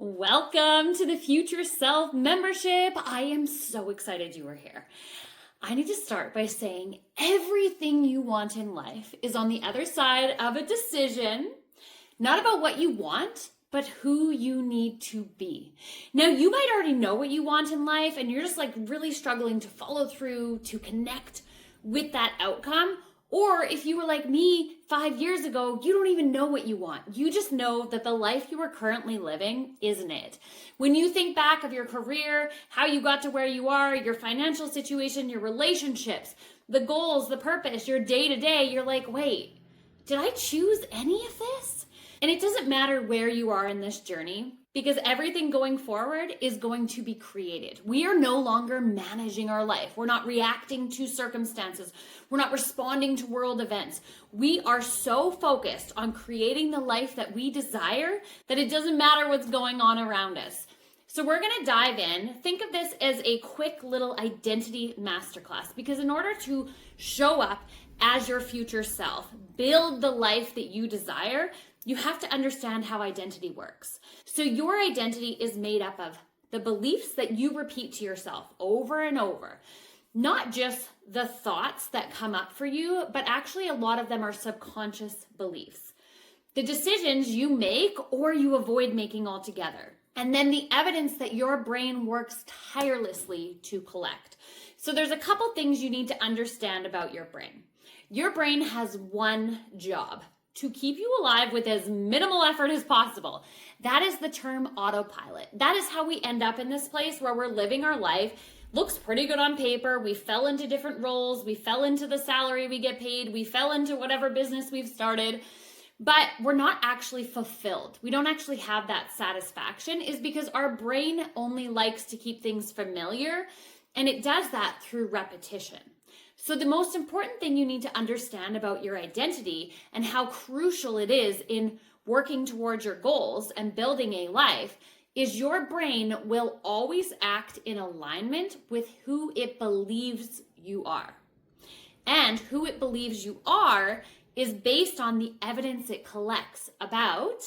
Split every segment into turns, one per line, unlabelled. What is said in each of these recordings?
Welcome to the Future Self membership. I am so excited you are here. I need to start by saying everything you want in life is on the other side of a decision, not about what you want, but who you need to be. Now, you might already know what you want in life and you're just really struggling to follow through, to connect with that outcome. Or if you were like me 5 years ago, you don't even know what you want. You just know that the life you are currently living isn't it. When you think back of your career, how you got to where you are, your financial situation, your relationships, the goals, the purpose, your day-to-day, you're like, wait, did I choose any of this? And it doesn't matter where you are in this journey, because everything going forward is going to be created. We are no longer managing our life. We're not reacting to circumstances. We're not responding to world events. We are so focused on creating the life that we desire that it doesn't matter what's going on around us. So we're going to dive in. Think of this as a quick little identity masterclass, because in order to show up as your future self, build the life that you desire, you have to understand how identity works. So your identity is made up of the beliefs that you repeat to yourself over and over. Not just the thoughts that come up for you, but actually a lot of them are subconscious beliefs. The decisions you make or you avoid making altogether. And then the evidence that your brain works tirelessly to collect. So there's a couple things you need to understand about your brain. Your brain has one job: to keep you alive with as minimal effort as possible. That is the term autopilot. That is how we end up in this place where we're living our life. Looks pretty good on paper. We fell into different roles. We fell into the salary we get paid. We fell into whatever business we've started. But we're not actually fulfilled. We don't actually have that satisfaction, is because our brain only likes to keep things familiar, and it does that through repetition. So the most important thing you need to understand about your identity and how crucial it is in working towards your goals and building a life is your brain will always act in alignment with who it believes you are. And who it believes you are is based on the evidence it collects about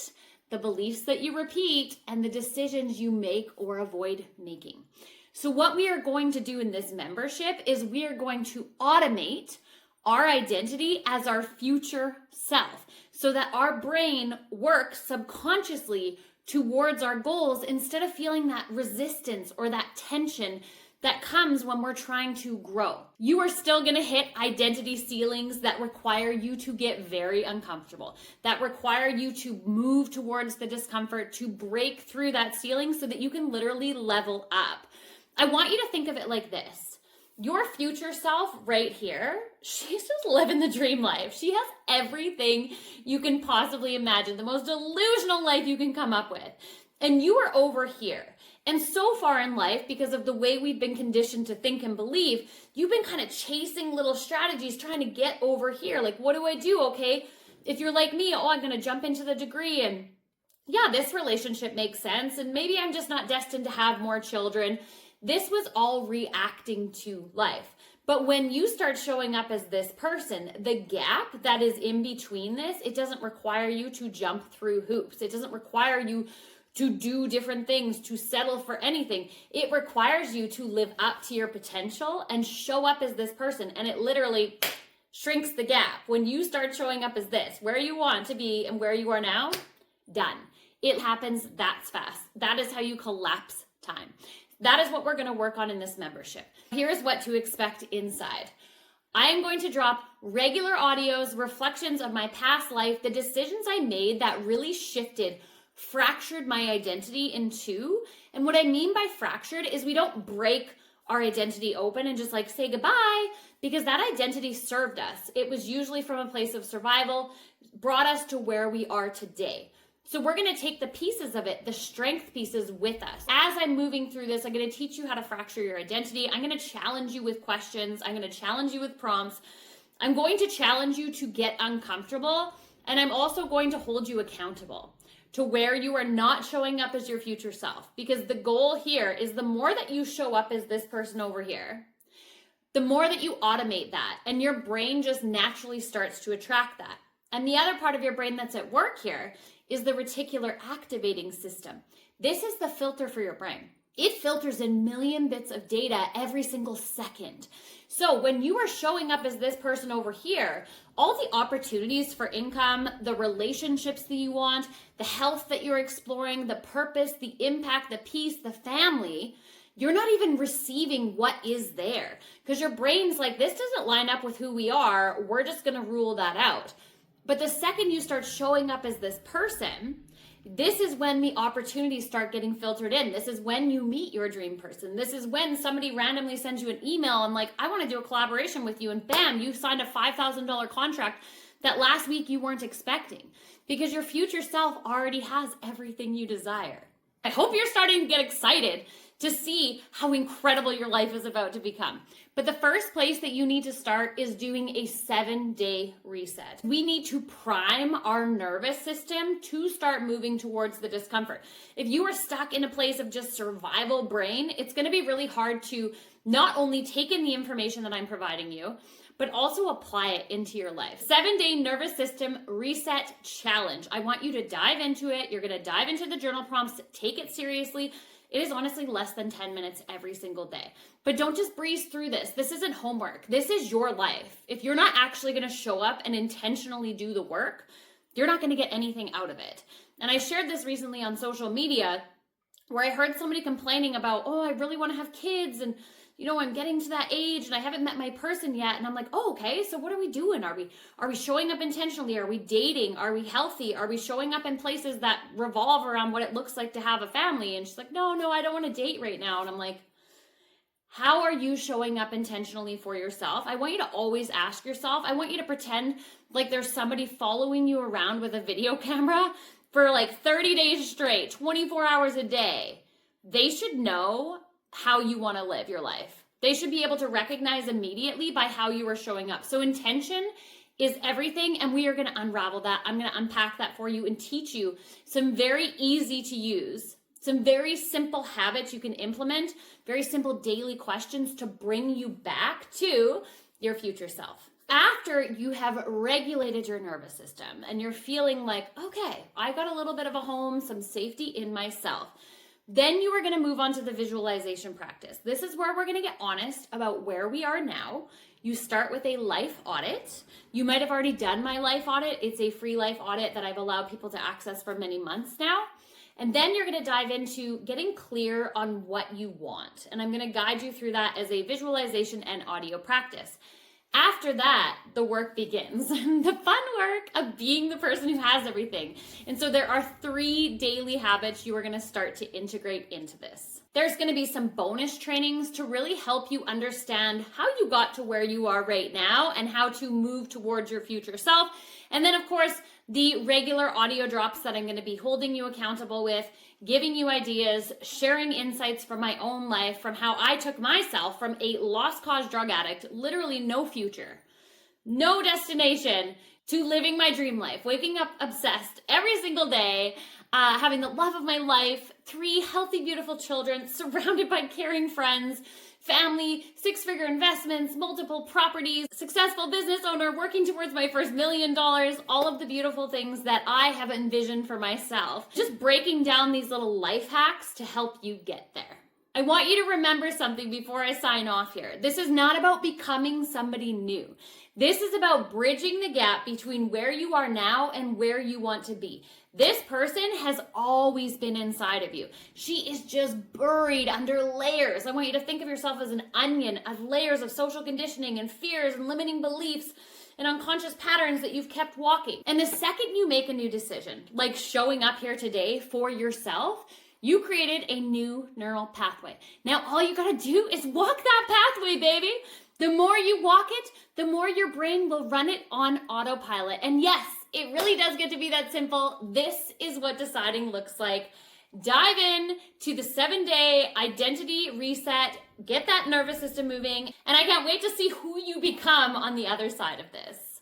the beliefs that you repeat and the decisions you make or avoid making. So what we are going to do in this membership is we are going to automate our identity as our future self so that our brain works subconsciously towards our goals instead of feeling that resistance or that tension that comes when we're trying to grow. You are still going to hit identity ceilings that require you to get very uncomfortable, that require you to move towards the discomfort, to break through that ceiling so that you can literally level up. I want you to think of it like this. Your future self right here, she's just living the dream life. She has everything you can possibly imagine, the most delusional life you can come up with. And you are over here. And so far in life, because of the way we've been conditioned to think and believe, you've been kind of chasing little strategies trying to get over here. Like, what do I do? Okay, if you're like me, I'm going to jump into the degree and yeah, this relationship makes sense. And maybe I'm just not destined to have more children. This was all reacting to life. But when you start showing up as this person, the gap that is in between this, it doesn't require you to jump through hoops. It doesn't require you to do different things, to settle for anything. It requires you to live up to your potential and show up as this person. And it literally shrinks the gap. When you start showing up as this, where you want to be and where you are now, done. It happens that fast. That is how you collapse time. That is what we're going to work on in this membership. Here's what to expect inside. I am going to drop regular audios, reflections of my past life, the decisions I made that really shifted, fractured my identity in two. And what I mean by fractured is we don't break our identity open and just say goodbye, because that identity served us. It was usually from a place of survival, brought us to where we are today. So we're going to take the pieces of it, the strength pieces with us. As I'm moving through this, I'm going to teach you how to fracture your identity. I'm going to challenge you with questions. I'm going to challenge you with prompts. I'm going to challenge you to get uncomfortable. And I'm also going to hold you accountable to where you are not showing up as your future self. Because the goal here is the more that you show up as this person over here, the more that you automate that. And your brain just naturally starts to attract that. And the other part of your brain that's at work here is the reticular activating system. This is the filter for your brain. It filters a million bits of data every single second. So when you are showing up as this person over here, all the opportunities for income, the relationships that you want, the health that you're exploring, the purpose, the impact, the peace, the family, you're not even receiving what is there because your brain's like, this doesn't line up with who we are. We're just going to rule that out. But the second you start showing up as this person, this is when the opportunities start getting filtered in. This is when you meet your dream person. This is when somebody randomly sends you an email and like, I want to do a collaboration with you. And bam, you signed a $5,000 contract that last week you weren't expecting because your future self already has everything you desire. I hope you're starting to get excited to see how incredible your life is about to become. But the first place that you need to start is doing a 7-day reset. We need to prime our nervous system to start moving towards the discomfort. If you are stuck in a place of just survival brain, it's going to be really hard to not only take in the information that I'm providing you, but also apply it into your life. 7-day nervous system reset challenge. I want you to dive into it. You're going to dive into the journal prompts, take it seriously. It is honestly less than 10 minutes every single day. But don't just breeze through this. This isn't homework. This is your life. If you're not actually going to show up and intentionally do the work, you're not going to get anything out of it. And I shared this recently on social media where I heard somebody complaining about, oh, I really want to have kids and I'm getting to that age and I haven't met my person yet. And I'm like, oh, okay, so what are we doing? Are we showing up intentionally? Are we dating? Are we healthy? Are we showing up in places that revolve around what it looks like to have a family? And she's like, no, I don't want to date right now. And I'm like, how are you showing up intentionally for yourself? I want you to always ask yourself. I want you to pretend like there's somebody following you around with a video camera for like 30 days straight, 24 hours a day. They should know how you want to live your life. They should be able to recognize immediately by how you are showing up. So intention is everything, and we are going to unravel that. I'm going to unpack that for you and teach you some very easy to use, some very simple habits you can implement, very simple daily questions to bring you back to your future self. After you have regulated your nervous system and you're feeling like, okay, I got a little bit of a home, some safety in myself, then you are going to move on to the visualization practice. This is where we're going to get honest about where we are now. You start with a life audit. You might have already done my life audit. It's a free life audit that I've allowed people to access for many months now. And then you're going to dive into getting clear on what you want. And I'm going to guide you through that as a visualization and audio practice. After that, the work begins, the fun work of being the person who has everything. And so there are 3 daily habits you are going to start to integrate into this. There's going to be some bonus trainings to really help you understand how you got to where you are right now and how to move towards your future self. And then, of course, the regular audio drops that I'm going to be holding you accountable with, giving you ideas, sharing insights from my own life, from how I took myself from a lost cause drug addict, literally no future, no destination, to living my dream life, waking up obsessed every single day, having the love of my life, 3 healthy, beautiful children, surrounded by caring friends, family, 6-figure investments, multiple properties, successful business owner, working towards my first $1 million, all of the beautiful things that I have envisioned for myself. Just breaking down these little life hacks to help you get there. I want you to remember something before I sign off here. This is not about becoming somebody new. This is about bridging the gap between where you are now and where you want to be. This person has always been inside of you. She is just buried under layers. I want you to think of yourself as an onion of layers of social conditioning and fears and limiting beliefs and unconscious patterns that you've kept walking. And the second you make a new decision, like showing up here today for yourself, you created a new neural pathway. Now all you gotta do is walk that pathway, baby. The more you walk it, the more your brain will run it on autopilot. And yes, it really does get to be that simple. This is what deciding looks like. Dive in to the 7-day identity reset, get that nervous system moving, and I can't wait to see who you become on the other side of this.